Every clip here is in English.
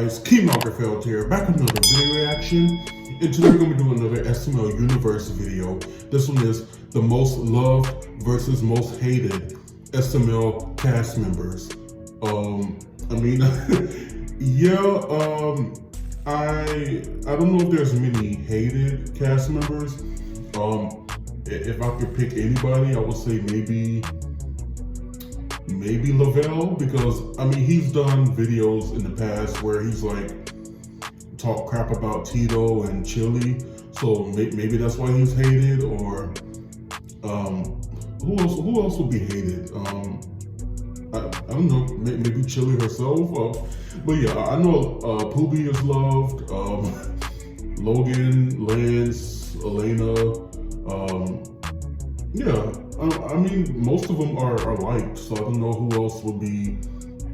guys, King Lagerfeld here, back with another video reaction. And today we're going to be doing another SML Universe video. This one is the most loved versus most hated SML cast members. I don't know if there's many hated cast members. If I could pick anybody, I would say maybe Lavel, because I mean he's done videos in the past where he's like talk crap about Tito and Chili, so maybe that's why he's hated. Or who else would be hated? I don't know, maybe Chili herself. But yeah, I know Poopy is loved. Logan, Lance, Elena. Yeah, I mean, most of them are liked, so I don't know who else would be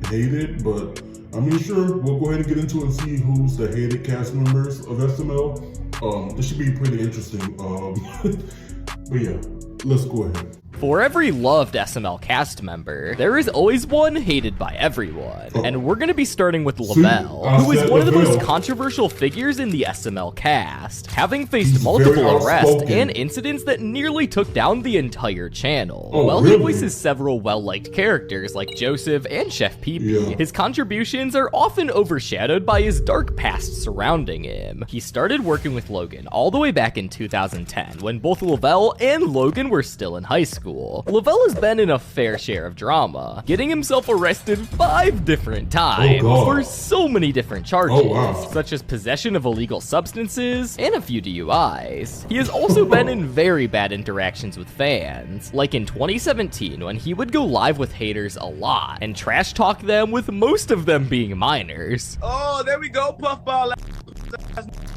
hated, but I mean, sure, we'll go ahead and get into it and see who's the hated cast members of SML. This should be pretty interesting. But yeah, let's go ahead. For every loved SML cast member, there is always one hated by everyone. And we're going to be starting with Lavel, who is one of the most controversial figures in the SML cast, having faced multiple arrests and incidents that nearly took down the entire channel. While he voices several well-liked characters like Joseph and Chef Poopy, his contributions are often overshadowed by his dark past surrounding him. He started working with Logan all the way back in 2010, when both Lavel and Logan were still in high school. Lavel has been in a fair share of drama, getting himself arrested 5 different times for so many different charges, such as possession of illegal substances and a few DUIs. He has also been in very bad interactions with fans, like in 2017 when he would go live with haters a lot and trash talk them, with most of them being minors. Oh, there we go, puffball.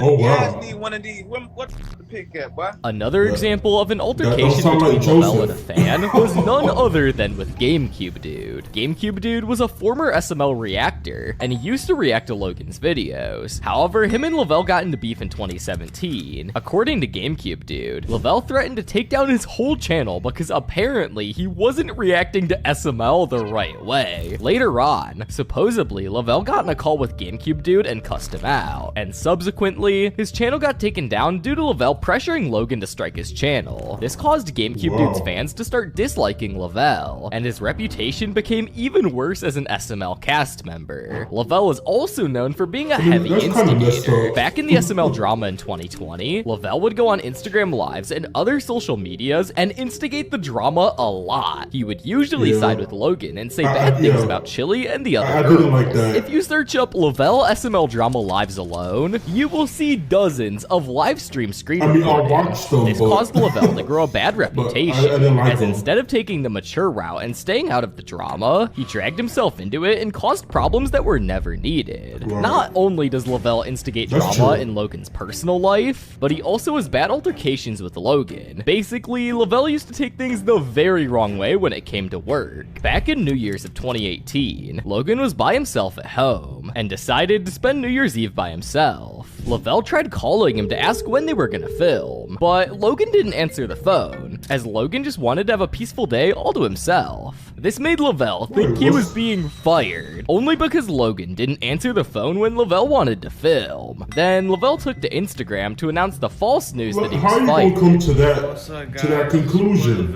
Oh wow! Yeah, I need one of these. What to pick at, boy? Another example of an altercation between Lavel and a fan was none other than with GameCube Dude. GameCube Dude was a former SML reactor, and he used to react to Logan's videos. However, him and Lavel got into beef in 2017. According to GameCube Dude, Lavel threatened to take down his whole channel because apparently he wasn't reacting to SML the right way. Later on, supposedly Lavel got in a call with GameCube Dude and cussed him out, and subsequently, his channel got taken down due to Lavel pressuring Logan to strike his channel. This caused GameCube Dude's fans to start disliking Lavel, and his reputation became even worse as an SML cast member. Lavel is also known for being a heavy instigator. Back in the SML drama in 2020, Lavel would go on Instagram Lives and other social medias and instigate the drama a lot. He would usually side with Logan and say bad things about Chili and the other girls. If you search up Lavel SML drama lives alone, you will see dozens of live stream screen recordings. This caused Lavel to grow a bad reputation, as instead of taking the mature route and staying out of the drama, he dragged himself into it and caused problems that were never needed. Not only does Lavel instigate drama in Logan's personal life, but he also has bad altercations with Logan. Basically, Lavel used to take things the very wrong way when it came to work. Back in New Year's of 2018, Logan was by himself at home and decided to spend New Year's Eve by himself. Lavel tried calling him to ask when they were gonna film, but Logan didn't answer the phone, as Logan just wanted to have a peaceful day all to himself. This made Lavel think he was being fired, only because Logan didn't answer the phone when Lavel wanted to film. Then Lavel took to Instagram to announce the false news that he was fired. How are you gonna come to that conclusion?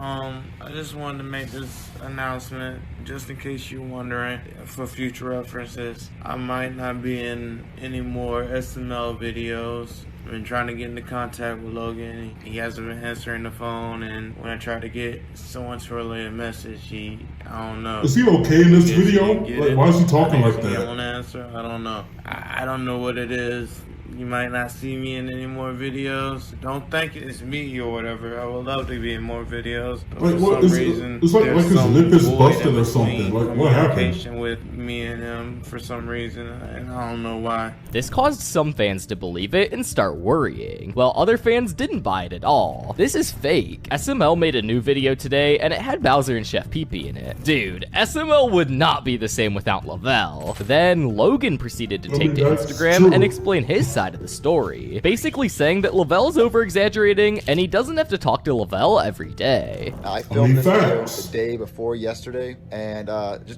I just wanted to make this announcement, just in case you're wondering, for future references. I might not be in any more SML videos. I've been trying to get into contact with Logan. He hasn't been answering the phone, and when I try to get someone to relay a message, I don't know. Is he okay in this video? Like, why is he talking like that? He won't answer. I don't know. I don't know what it is. You might not see me in any more videos. Don't think it's me or whatever. I would love to be in more videos. But like, for some reason, it's like his lip is busted or something. Like, what happened? With me and him for some reason, and I don't know why. This caused some fans to believe it and start worrying, while other fans didn't buy it at all. This is fake. SML made a new video today, and it had Bowser and Chef Poopy in it. Dude, SML would not be the same without Lavel. Then Logan proceeded to take to Instagram and explain his side of the story, basically saying that Lavel's over-exaggerating and he doesn't have to talk to Lavel every day. I filmed this video the day before yesterday, and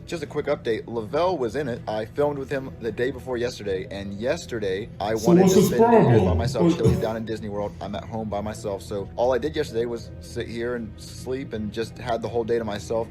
just a quick update, Lavel Lavel was in it. I filmed with him the day before yesterday, and yesterday I So wanted what's to his spend New Year's by problem? myself. Chili's down in Disney World. I'm at home by myself. So all I did yesterday was sit here and sleep and just had the whole day to myself.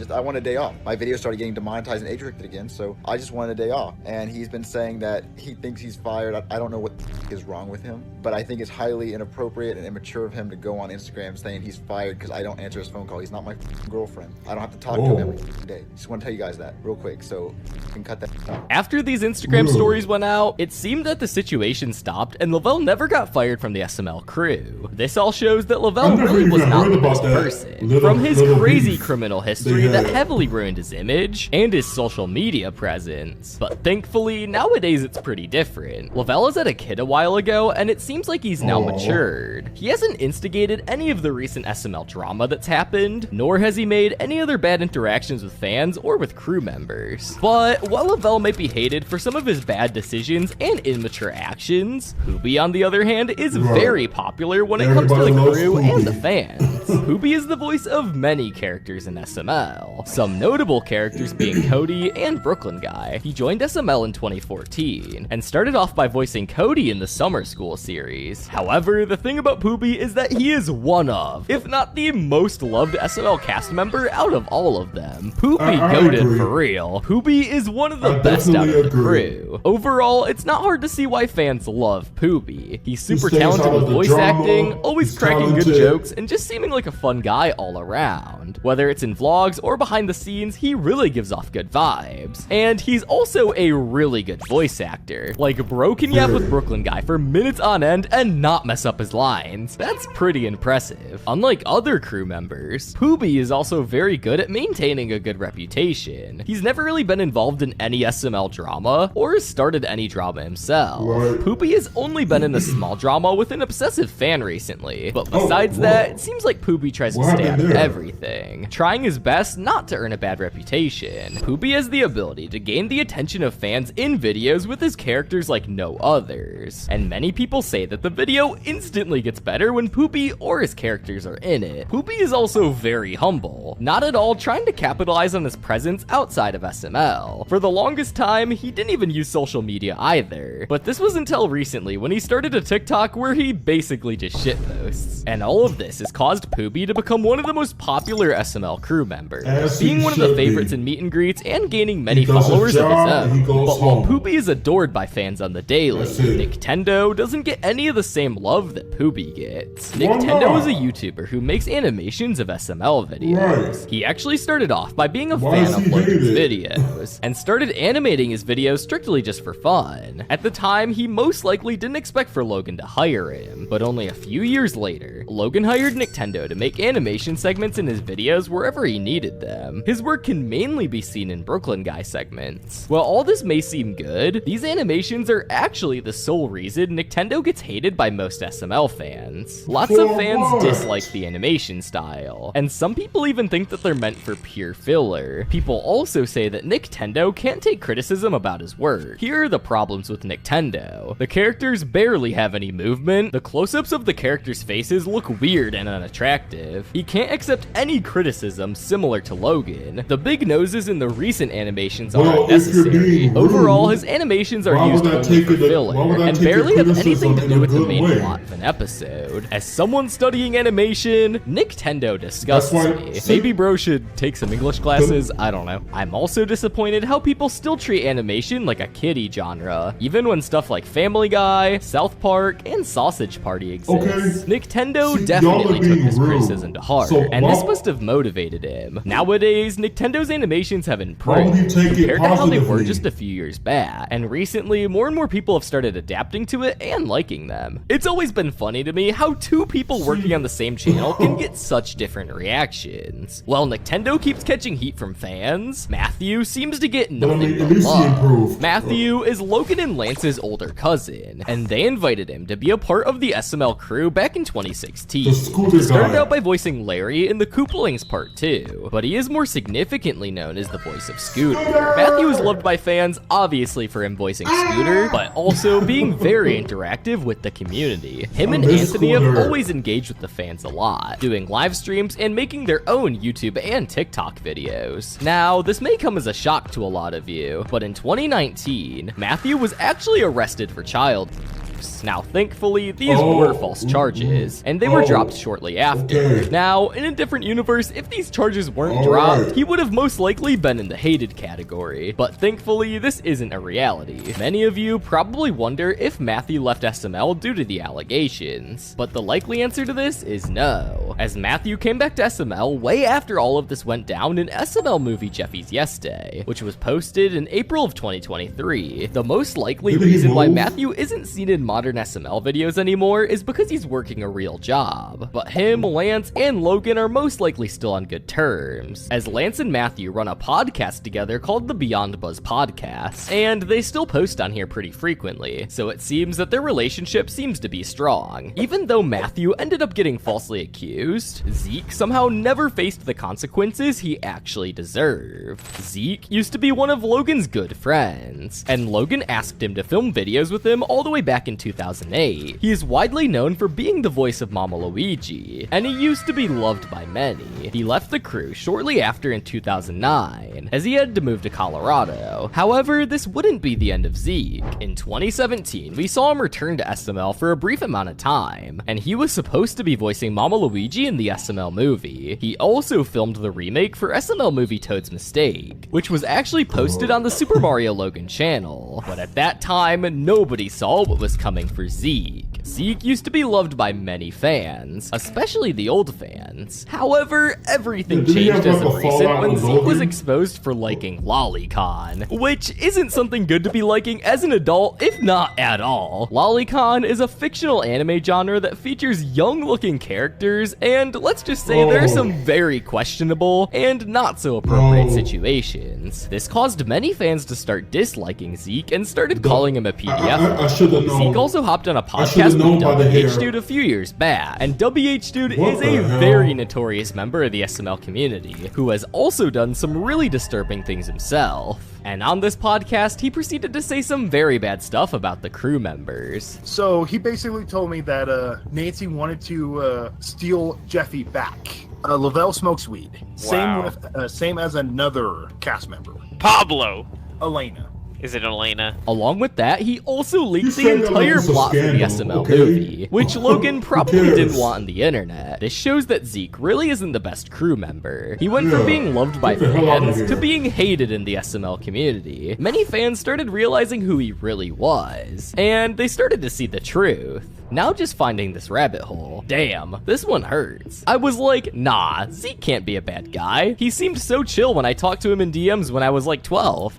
I wanted a day off. My video started getting demonetized and age restricted again, so I just wanted a day off. And he's been saying that he thinks he's fired. I don't know what is wrong with him, but I think it's highly inappropriate and immature of him to go on Instagram saying he's fired because I don't answer his phone call. He's not my girlfriend. I don't have to talk to him every day. Just want to tell you guys that real quick, so you can cut that out. After these Instagram stories went out, it seemed that the situation stopped and Lavel never got fired from the SML crew. This all shows that Lavel really was not the best person. From his crazy criminal history that heavily ruined his image and his social media presence. But thankfully, nowadays it's pretty different. Lavel has had a kid a while ago, and it seems like he's now matured. He hasn't instigated any of the recent SML drama that's happened, nor has he made any other bad interactions with fans or with crew members. But while Lavel may be hated for some of his bad decisions and immature actions, Poopy, on the other hand, is very popular when it comes to the crew and the fans. Poopy is the voice of many characters in SML, some notable characters being Cody and Brooklyn Guy. He joined SML in 2014 and started off by voicing Cody in the Summer School series. However, the thing about Poopy is that he is one of, if not the most loved SML cast member out of all of them. Poopy goated for real. Poopy is one of the best out of the crew. Overall, it's not hard to see why fans love Poopy. He's super talented with voice acting, always cracking good jokes, and just seeming like a fun guy all around. Whether it's in vlogs or behind the scenes, he really gives off good vibes. And he's also a really good voice actor. Like, bro can yap with Brooklyn Guy for minutes on end and not mess up his lines. That's pretty impressive. Unlike other crew members, Poopy is also very good at maintaining a good reputation. He's never really been involved in any SML drama or started any drama himself. Poopy has only been in a small drama with an obsessive fan recently, but besides that, it seems like Poopy tries to stay out of everything, trying his best not to earn a bad reputation. Poopy has the ability to gain the attention of fans in videos with his characters like no others, and many people say that the video instantly gets better when Poopy or his characters are in it. Poopy is also very humble, not at all trying to capitalize on his presence outside of SML. For the longest time, he didn't even use social media either, but this was until recently when he started a TikTok where he basically just shitposts. And all of this has caused Poopy to become one of the most popular SML crew members, being one of the favorites in meet and greets and gaining many followers of his own. But while Poopy is adored by fans on the daily, Nintendo doesn't get any of the same love that Poopy gets. Nintendo is a YouTuber who makes animations of SML videos. He actually started off by being a fan of Logan's videos, and started animating his videos strictly just for fun. At the time, he most likely didn't expect for Logan to hire him, but only a few years later, Logan hired Nintendo to make animation segments in his videos wherever he needed them. His work can mainly be seen in Brooklyn Guy segments. While all this may seem good, these animations are actually the sole reason Nintendo gets hated by most SML fans. Lots of fans dislike the animation style, and some people even think that they're meant for pure filler. People also say that Nintendo can't take criticism about his work. Here are the problems with Nintendo. The characters barely have any movement, the close-ups of the characters' faces look weird and unattractive. He can't accept any criticism similar to Logan. The big noses in the recent animations are unnecessary. Overall, his animations are used only for filler, and barely have anything to do with the main plot of an episode. As someone studying animation, Nintendo disgusts me. Maybe bro should take some English classes, I don't know. I'm also disappointed how people still treat animation like a kiddie genre, even when stuff like Family Guy, South Park, and Sausage Party exists. Nintendo definitely took this criticism to heart, and this must have motivated him. Nowadays, Nintendo's animations have improved compared to how they were just a few years back, and recently, more and more people have started adapting to it and liking them. It's always been funny to me how two people working on the same channel can get such different reactions. While Nintendo keeps catching heat from fans, Matthew seems to get nothing but love. Matthew is Logan and Lance's older cousin, and they invited him to be a part of the SML crew back in 2016. He started out out by voicing Larry in the Kooplings Part 2, but he is more significantly known as the voice of Scooter. Matthew is loved by fans, obviously for him voicing Scooter, but also being very interactive with the community. Him and Anthony have always engaged with the fans a lot, doing live streams and making their own YouTube and TikTok videos. Now, this may come as a shock to a lot of you, but in 2019, Matthew was actually arrested for child abuse. Now, thankfully, these were false charges, and they were dropped shortly after. Now, in a different universe, if these charges weren't dropped, he would have most likely been in the hated category, but thankfully, this isn't a reality. Many of you probably wonder if Matthew left SML due to the allegations, but the likely answer to this is no, as Matthew came back to SML way after all of this went down in SML movie Jeffy's Yes Day, which was posted in April of 2023. The most likely reason why Matthew isn't seen in modern SML videos anymore is because he's working a real job. But him, Lance, and Logan are most likely still on good terms, as Lance and Matthew run a podcast together called the Beyond Buzz Podcast, and they still post on here pretty frequently, so it seems that their relationship seems to be strong. Even though Matthew ended up getting falsely accused, Zeke somehow never faced the consequences he actually deserved. Zeke used to be one of Logan's good friends, and Logan asked him to film videos with him all the way back in 2008. He is widely known for being the voice of Mama Luigi, and he used to be loved by many. He left the crew shortly after in 2009, as he had to move to Colorado. However, this wouldn't be the end of Zeke. In 2017, we saw him return to SML for a brief amount of time, and he was supposed to be voicing Mama Luigi in the SML movie. He also filmed the remake for SML movie Toad's Mistake, which was actually posted on the Super Mario Logan channel, but at that time, nobody saw what was coming for Zeke. Zeke used to be loved by many fans, especially the old fans. However, everything changed as of recent when Zeke was exposed for liking Lolicon, which isn't something good to be liking as an adult, if not at all. Lolicon is a fictional anime genre that features young-looking characters, and let's just say there are some very questionable and not so appropriate situations. This caused many fans to start disliking Zeke and started calling him a PDF. Zeke also hopped on a podcast with WH Dude a few years back, and WH Dude is a very notorious member of the SML community, who has also done some really disturbing things himself. And on this podcast, he proceeded to say some very bad stuff about the crew members. So he basically told me that Nancy wanted to steal Jeffy back. Lavel smokes weed. Wow. Same as another cast member. Pablo. Elena. Is it Elena? Along with that, he also leaked the entire plot for the SML movie, which Logan probably didn't want on the internet. This shows that Zeke really isn't the best crew member. He went from being loved by fans to being hated in the SML community. Many fans started realizing who he really was, and they started to see the truth. Now just finding this rabbit hole. Damn, this one hurts. I was like, nah, Zeke can't be a bad guy. He seemed so chill when I talked to him in DMs when I was like 12.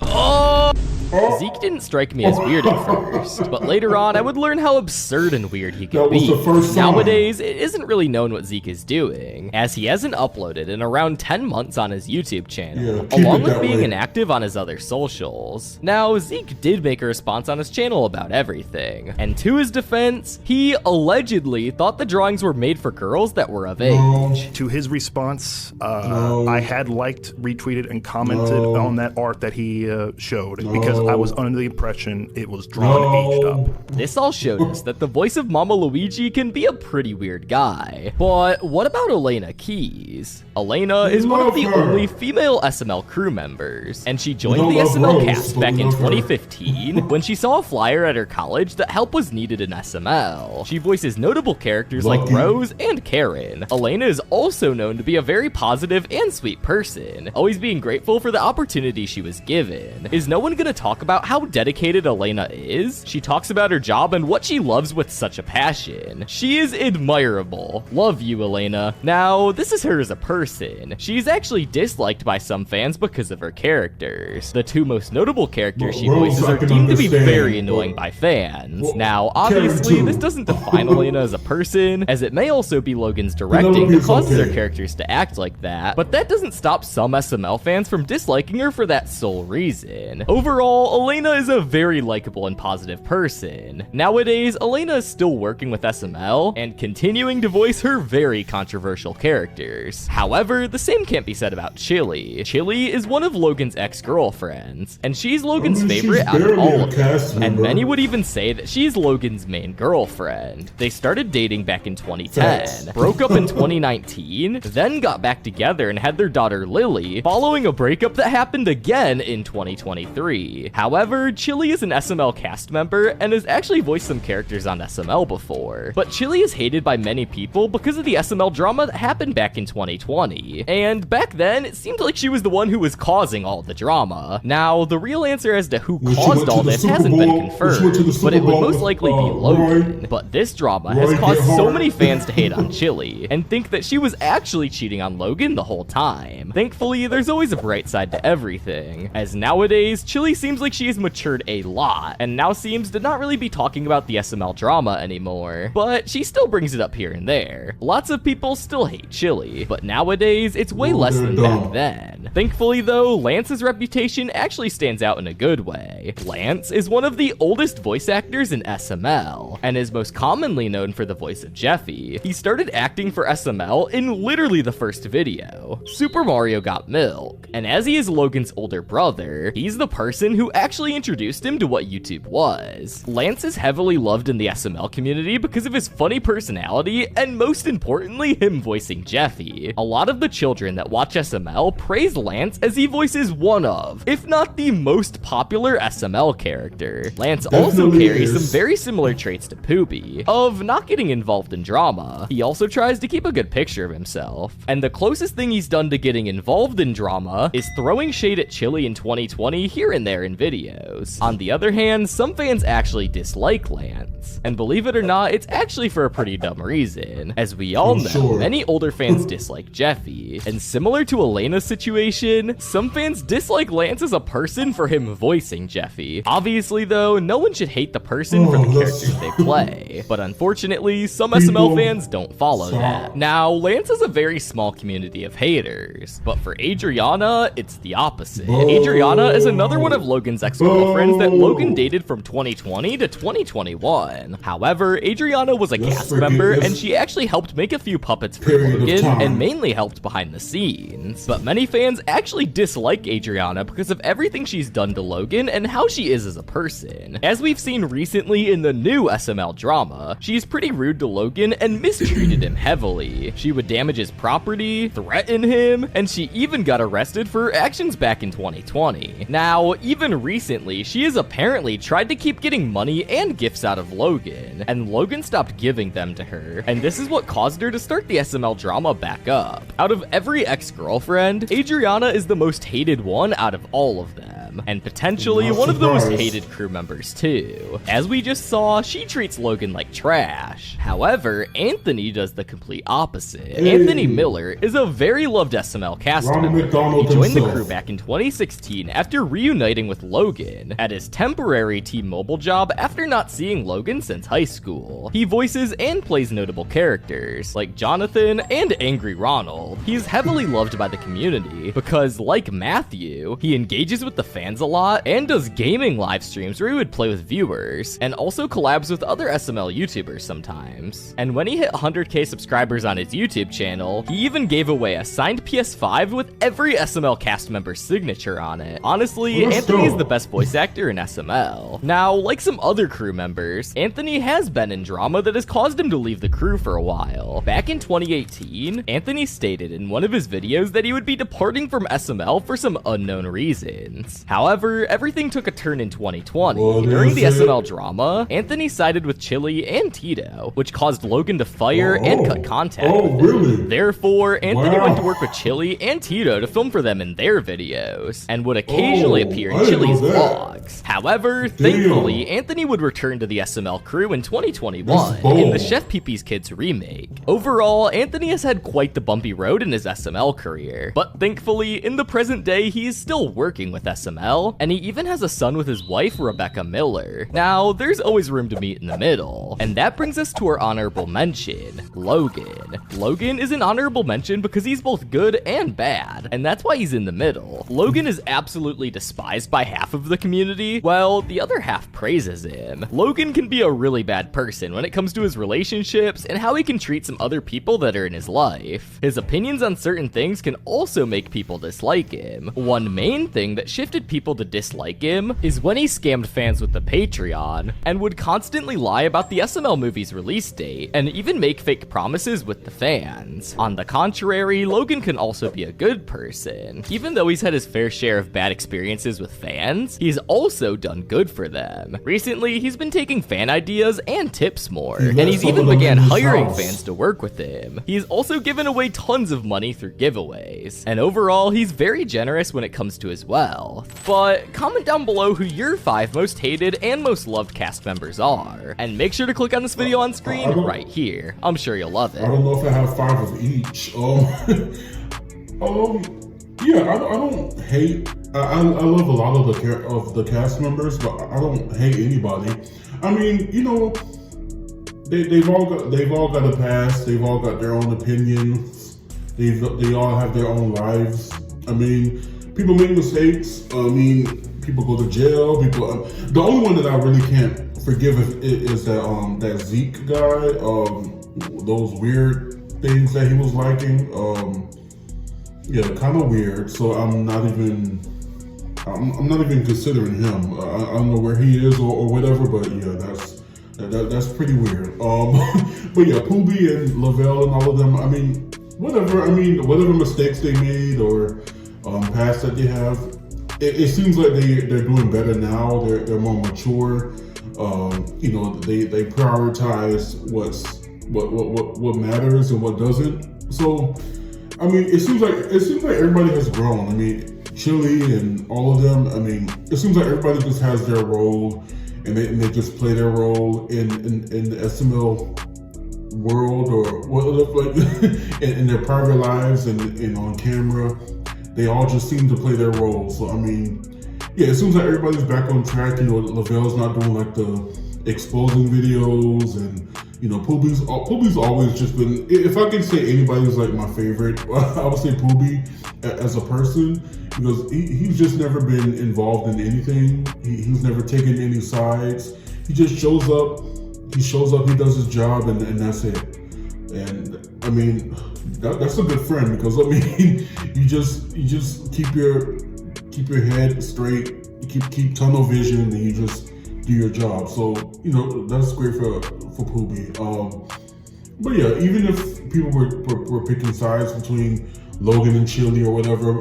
Zeke didn't strike me as weird at first, but later on I would learn how absurd and weird he could be. Nowadays, it isn't really known what Zeke is doing, as he hasn't uploaded in around 10 months on his YouTube channel, along with being inactive on his other socials. Now, Zeke did make a response on his channel about everything, and to his defense, he allegedly thought the drawings were made for girls that were of age. To his response, I had liked, retweeted, and commented on that art that he showed, because I was under the impression it was drawn aged up. This all showed us that the voice of Mama Luigi can be a pretty weird guy. But what about Elena Keys? Elena is one of the only female SML crew members, and she joined the SML cast back in 2015 when she saw a flyer at her college that help was needed in SML. She voices notable characters like Rose and Karen. Elena is also known to be a very positive and sweet person, always being grateful for the opportunity she was given. Is no one gonna talk about how dedicated Elena is? She talks about her job and what she loves with such a passion. She is admirable. Love you, Elena. Now, this is her as a person. She's actually disliked by some fans because of her characters. The two most notable characters she voices are deemed to be very annoying by fans. Now, obviously, this doesn't define Elena as a person, as it may also be Logan's directing that causes her characters to act like that, but that doesn't stop some SML fans from disliking her for that sole reason. Overall, Overall, Elena is a very likable and positive person. Nowadays, Elena is still working with SML and continuing to voice her very controversial characters. However, the same can't be said about Chili. Chili is one of Logan's ex-girlfriends, and she's Logan's favorite out of all of them. And many would even say that she's Logan's main girlfriend. They started dating back in 2010, broke up in 2019, then got back together and had their daughter Lily, following a breakup that happened again in 2023. However, Chili is an SML cast member and has actually voiced some characters on SML before. But Chili is hated by many people because of the SML drama that happened back in 2020. And back then, it seemed like she was the one who was causing all the drama. Now, the real answer as to who caused all this hasn't been confirmed, but it would most likely be Logan. But this drama has caused so many fans to hate on Chili and think that she was actually cheating on Logan the whole time. Thankfully, there's always a bright side to everything, as nowadays, Chili seems like she has matured a lot, and now seems to not really be talking about the SML drama anymore, but she still brings it up here and there. Lots of people still hate Chili, but nowadays, it's way less than back then. Thankfully though, Lance's reputation actually stands out in a good way. Lance is one of the oldest voice actors in SML, and is most commonly known for the voice of Jeffy. He started acting for SML in literally the first video, Super Mario Got Milk, and as he is Logan's older brother, he's the person who actually introduced him to what YouTube was. Lance is heavily loved in the SML community because of his funny personality, and most importantly, him voicing Jeffy. A lot of the children that watch SML praise Lance as he voices one of, if not the most popular SML character. Lance also carries some very similar traits to Poopy, of not getting involved in drama. He also tries to keep a good picture of himself, and the closest thing he's done to getting involved in drama is throwing shade at Chili in 2020 here and there in videos. On the other hand, some fans actually dislike Lance, and believe it or not, it's actually for a pretty dumb reason. As we all know, many older fans dislike Jeffy, and similar to Elena's situation, some fans dislike Lance as a person for him voicing Jeffy. Obviously though, no one should hate the person for the characters they play, but unfortunately, some SML fans don't follow that. Now, Lance has a very small community of haters, but for Adriana, it's the opposite. Adriana is another one of Logan's ex-girlfriends that Logan dated from 2020 to 2021. However, Adriana was a cast member, and she actually helped make a few puppets for Logan, and mainly helped behind the scenes. But many fans actually dislike Adriana because of everything she's done to Logan and how she is as a person. As we've seen recently in the new SML drama, she's pretty rude to Logan and mistreated him heavily. She would damage his property, threaten him, and she even got arrested for her actions back in 2020. Now, even recently, she has apparently tried to keep getting money and gifts out of Logan, and Logan stopped giving them to her, and this is what caused her to start the SML drama back up. Out of every ex-girlfriend, Adriana is the most hated one out of all of them, and potentially one of the most hated crew members too. As we just saw, she treats Logan like trash. However, Anthony does the complete opposite. Anthony Miller is a very loved SML cast member. He joined the crew back in 2016 after reuniting with Logan at his temporary T-Mobile job after not seeing Logan since high school. He voices and plays notable characters like Jonathan and Angry Ronald. He's heavily loved by the community because, like Matthew, he engages with the fans a lot and does gaming live streams where he would play with viewers, and also collabs with other SML YouTubers sometimes. And when he hit 100k subscribers on his YouTube channel, he even gave away a signed PS5 with every SML cast member's signature on it. Honestly, Anthony is the best voice actor in SML. Now, like some other crew members, Anthony has been in drama that has caused him to leave the crew for a while. Back in 2018, Anthony stated in one of his videos that he would be departing from SML for some unknown reasons. However, everything took a turn in 2020. During the SML drama, Anthony sided with Chili and Tito, which caused Logan to fire and cut contact with him. Therefore, Anthony went to work with Chili and Tito to film for them in their videos, and would occasionally appear in Chili's vlogs. However, thankfully, Anthony would return to the SML crew in 2021 in the Chef Pee-Pee's Kids remake. Overall, Anthony has had quite the bumpy road in his SML career, but thankfully, in the present day, he is still working with SML, and he even has a son with his wife, Rebecca Miller. Now, there's always room to meet in the middle, and that brings us to our honorable mention, Logan. Logan is an honorable mention because he's both good and bad, and that's why he's in the middle. Logan is absolutely despised by half of the community, while the other half praises him. Logan can be a really bad person when it comes to his relationships and how he can treat some other people that are in his life. His opinions on certain things can also make people dislike him. One main thing that shifted people to dislike him is when he scammed fans with the Patreon and would constantly lie about the SML movie's release date and even make fake promises with the fans. On the contrary, Logan can also be a good person. Even though he's had his fair share of bad experiences with fans, he's also done good for them. Recently, he's been taking fan ideas and tips more, and he's even began hiring fans to work with him. He's also given away tons of money through giveaways, and overall, he's very generous when it comes to his wealth. But comment down below who your 5 most hated and most loved cast members are, and make sure to click on this video on screen right here. I'm sure you'll love it. I don't know if I have 5 of each. Yeah, I don't hate. I love a lot of the cast members, but I don't hate anybody. I mean, you know, they've all got a past. They've all got their own opinions. They all have their own lives. I mean, people make mistakes. I mean, people go to jail. People. The only one that I really can't forgive is that Zeke guy. Those weird things that he was liking. Yeah, kind of weird. So I'm not even considering him. I don't know where he is or whatever, but yeah, that's pretty weird. But yeah, Poopy and Lavel and all of them. I mean, whatever. I mean, whatever mistakes they made or past that they have, it seems like they're doing better now. They're more mature. You know, they prioritize what matters and what doesn't. So. I mean, it seems like everybody has grown. I mean, Chili and all of them. I mean, it seems like everybody just has their role, and they just play their role in the SML world or like in their private lives and on camera. They all just seem to play their role. So I mean, yeah, it seems like everybody's back on track. You know, Lavel's not doing like the exposing videos, and you know, Poopy's always just been, if I can say anybody's like my favorite, I would say Poopy as a person, because he's just never been involved in anything. He's never taken any sides. He just shows up, he does his job, and that's it. And I mean, that's a good friend, because I mean, you just keep your head straight, you keep tunnel vision, and you just do your job. So, you know, that's great for Poopy. But yeah, even if people were picking sides between Logan and Chili or whatever,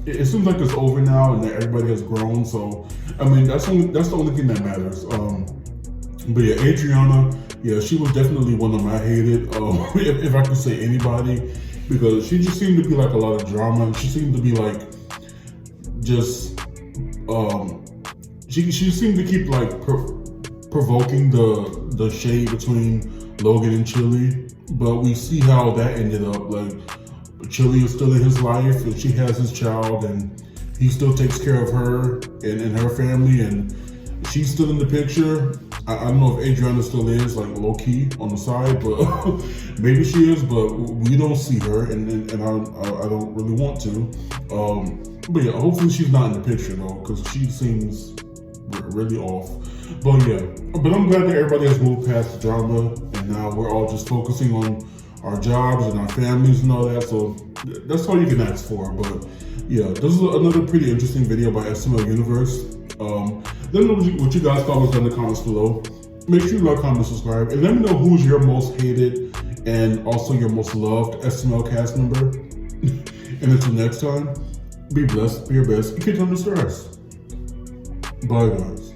it seems like it's over now and that everybody has grown. So, I mean, that's the only thing that matters. But yeah, Adriana, yeah, she was definitely one of my hated, if I could say anybody, because she just seemed to be like a lot of drama. And she seemed to be like just she seemed to keep like provoking the shade between Logan and Chili, but we see how that ended up. Like, Chili is still in his life, and she has his child, and he still takes care of her and her family, and she's still in the picture. I don't know if Adriana still is, like, low-key on the side, but maybe she is, but we don't see her, and I don't really want to. But yeah, hopefully she's not in the picture, though, because she seems really off. But yeah, but I'm glad that everybody has moved past the drama, and now we're all just focusing on our jobs and our families and all that. So that's all you can ask for. But yeah, this is another pretty interesting video by SML Universe. Let me know what you guys thought was in the comments below. Make sure you like, comment, subscribe, and let me know who's your most hated and also your most loved SML cast member. And until next time, be blessed, be your best, and keep on the stars. Bye, guys.